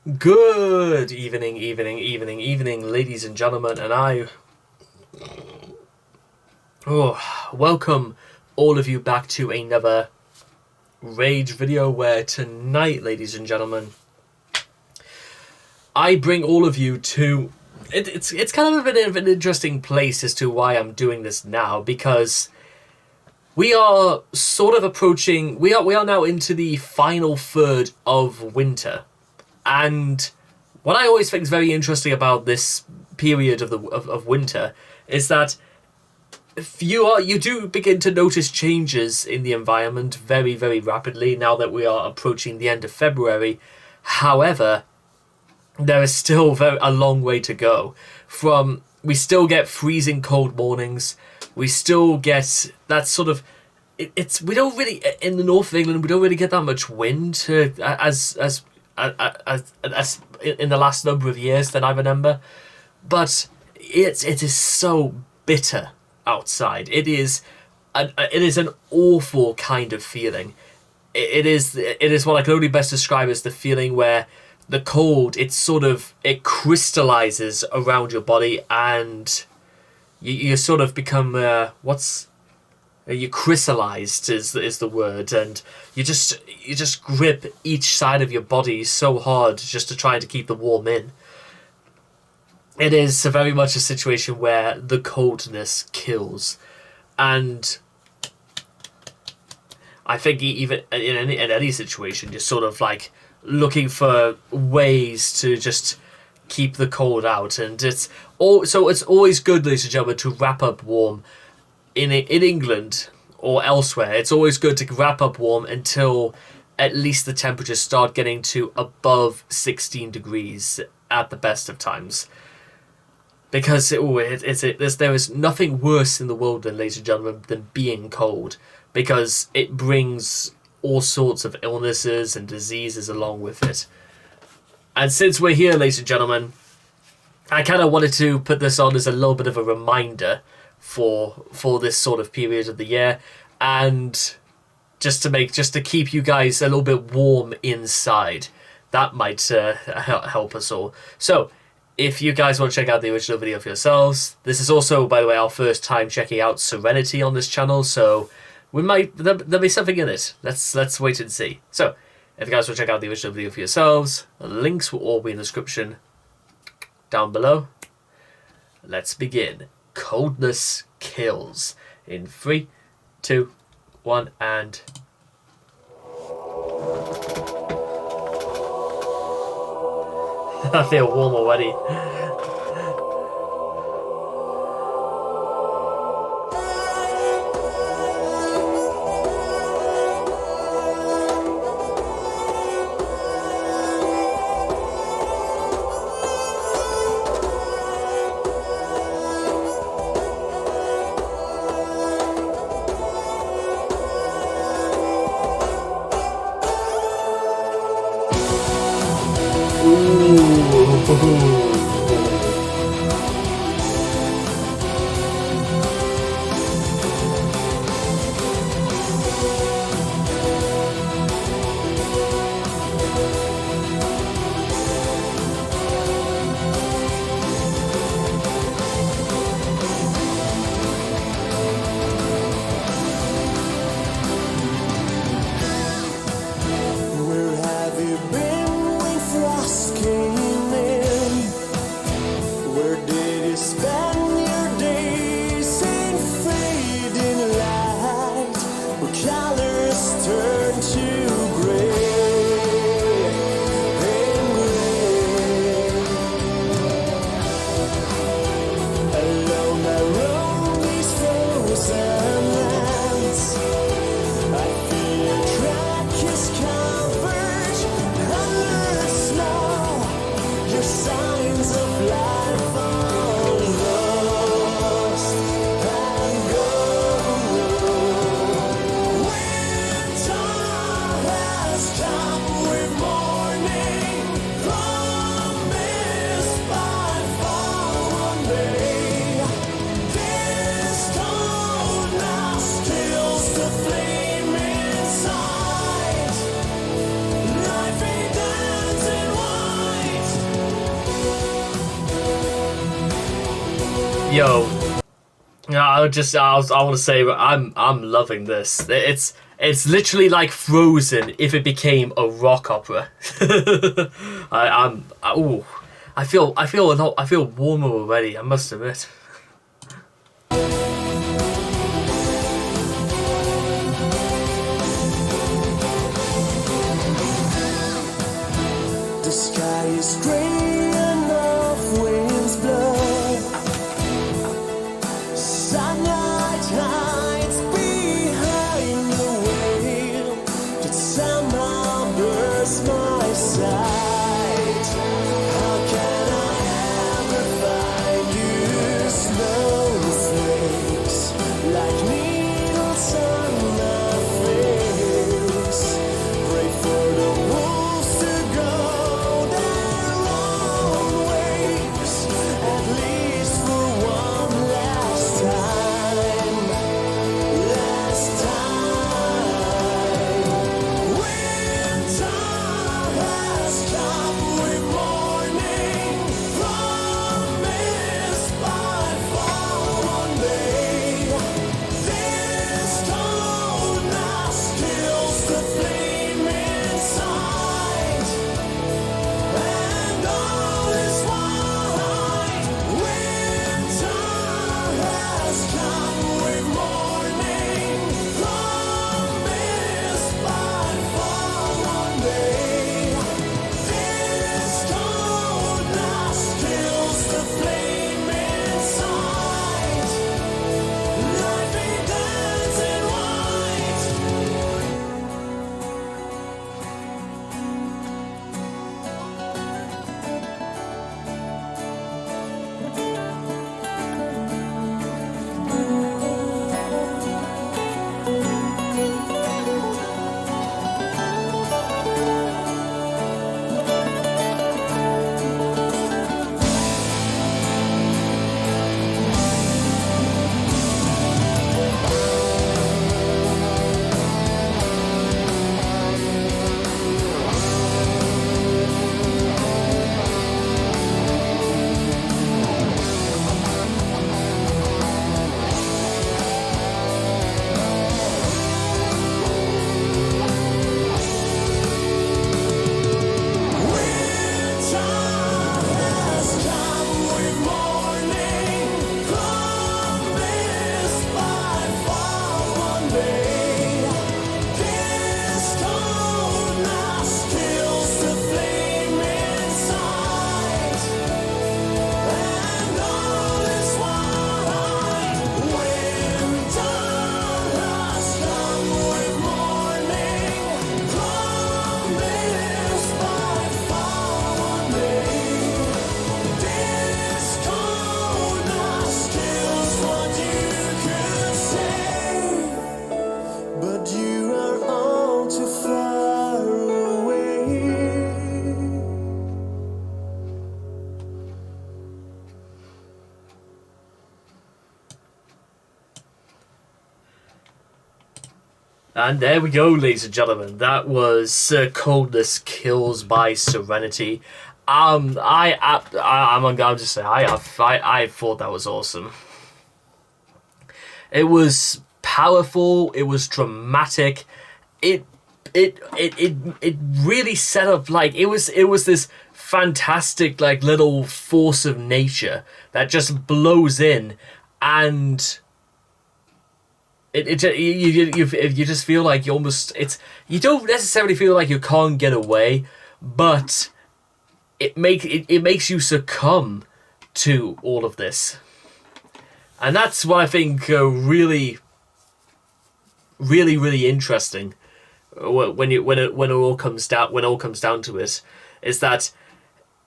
Good evening, ladies and gentlemen, and welcome all of you back to another Rage video where tonight, ladies and gentlemen, I bring all of you to... It's kind of an interesting place as to why I'm doing this now, because we are sort of approaching... We are now into the final third of winter. And what I always think is very interesting about this period of winter is that if you do begin to notice changes in the environment very, very rapidly now that we are approaching the end of February. However, there is still a long way to go. We still get freezing cold mornings. We still get that sort of... we don't really, in the north of England, we don't really get that much wind as in the last number of years that I remember, but it is so bitter outside. It is an awful kind of feeling. It is what I can only best describe as the feeling where the cold, it crystallizes around your body, and you sort of become you crystallized is the word, and you just grip each side of your body so hard just to try to keep the warm in. It is very much a situation where the coldness kills, and I think even in any situation, you're sort of like looking for ways to just keep the cold out, and it's always good, ladies and gentlemen, to wrap up warm. In England or elsewhere, it's always good to wrap up warm until at least the temperatures start getting to above 16 degrees at the best of times. Because there is nothing worse in the world, then, ladies and gentlemen, than being cold, because it brings all sorts of illnesses and diseases along with it. And since we're here, ladies and gentlemen, I kind of wanted to put this on as a little bit of a reminder for this sort of period of the year, and just to keep you guys a little bit warm inside. That might help us all. So if you guys want to check out the original video for yourselves, this is also, by the way, our first time checking out Serenity on this channel, so there'll be something in it. Let's wait and see. So if you guys want to check out the original video for yourselves, the links will all be in the description down below. Let's begin. Coldness kills. In 3, 2, 1, and... I feel warm already. Where have you been when frost came in? Yo, I want to say I'm loving this. It's literally like Frozen if it became a rock opera. Ooh, I feel warmer already. I must admit. The sky is gray enough, winds blow. Sunlight hides behind the veil that somehow blurs my sight. How can I ever find you? Snowflakes like needles on my face. Pray for the wolves to go their own ways, at least for one last time. Last time. Winter has come with morning, promised by fall one day. This coldness kills the flame inside, and all is white. Winter has come with morning, promised by fall one day. This coldness kills the flame inside. Life begins in white. Winter has come with morning, promised by fall one day. This coldness kills the flame inside, and all is white. Winter has come with morning, promised by fall one day. This coldness kills what you could say, but you are all too far away. And there we go, ladies and gentlemen. That was Coldness Kills by Serenity. I'm just saying, I thought that was awesome. It was powerful. It was dramatic. It really set up like it was this fantastic like little force of nature that just blows in, and you just feel like you almost you don't necessarily feel like you can't get away, but it makes you succumb to all of this, and that's what I think really interesting when it all comes down to it, is that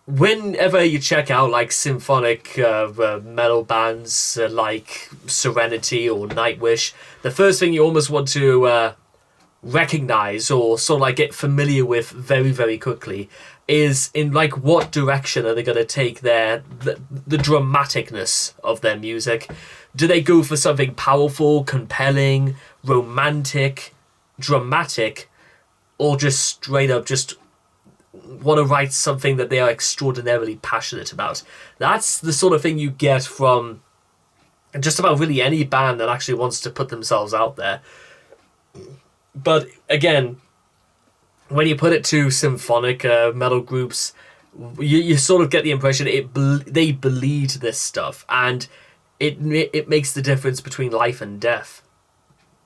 whenever you check out like symphonic metal bands like Serenity or Nightwish, the first thing you almost want to recognize or sort of like get familiar with very, very quickly is in like what direction are they going to take the dramaticness of their music. Do they go for something powerful, compelling, romantic, dramatic, or just straight up just want to write something that they are extraordinarily passionate about? That's the sort of thing you get from just about really any band that actually wants to put themselves out there. But again, when you put it to symphonic metal groups, you sort of get the impression they bleed this stuff, and it makes the difference between life and death.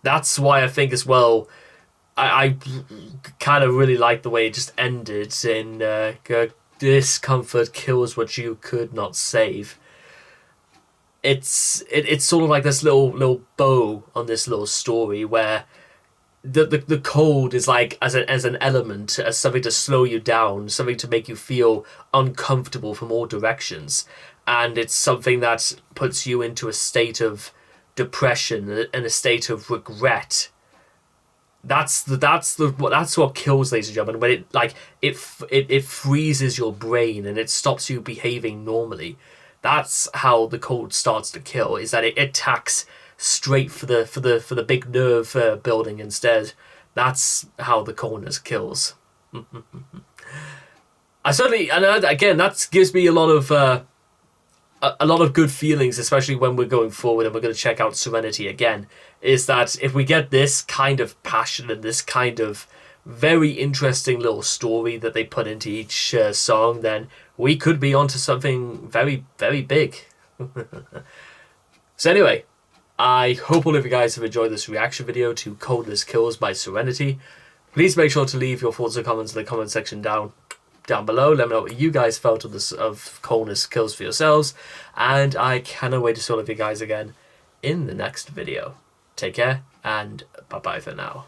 That's why I think as well, I kind of really like the way it just ended in discomfort kills what you could not save. It's sort of like this little bow on this little story where the cold is like as an element, as something to slow you down, something to make you feel uncomfortable from all directions, and it's something that puts you into a state of depression and a state of regret. That's what kills, ladies and gentlemen, when it freezes your brain and it stops you behaving normally. That's how the cold starts to kill, is that it attacks straight for the big nerve building instead. That's how the coldness kills. Again, that gives me a lot of good feelings, especially when we're going forward and we're going to check out Serenity again, is that if we get this kind of passion and this kind of very interesting little story that they put into each song, then we could be onto something very, very big. So anyway, I hope all of you guys have enjoyed this reaction video to Coldness Kills by Serenity. Please make sure to leave your thoughts and comments in the comment section down below. Let me know what you guys felt of Coldness Kills for yourselves, and I cannot wait to see all of you guys again in the next video. Take care, and bye bye for now.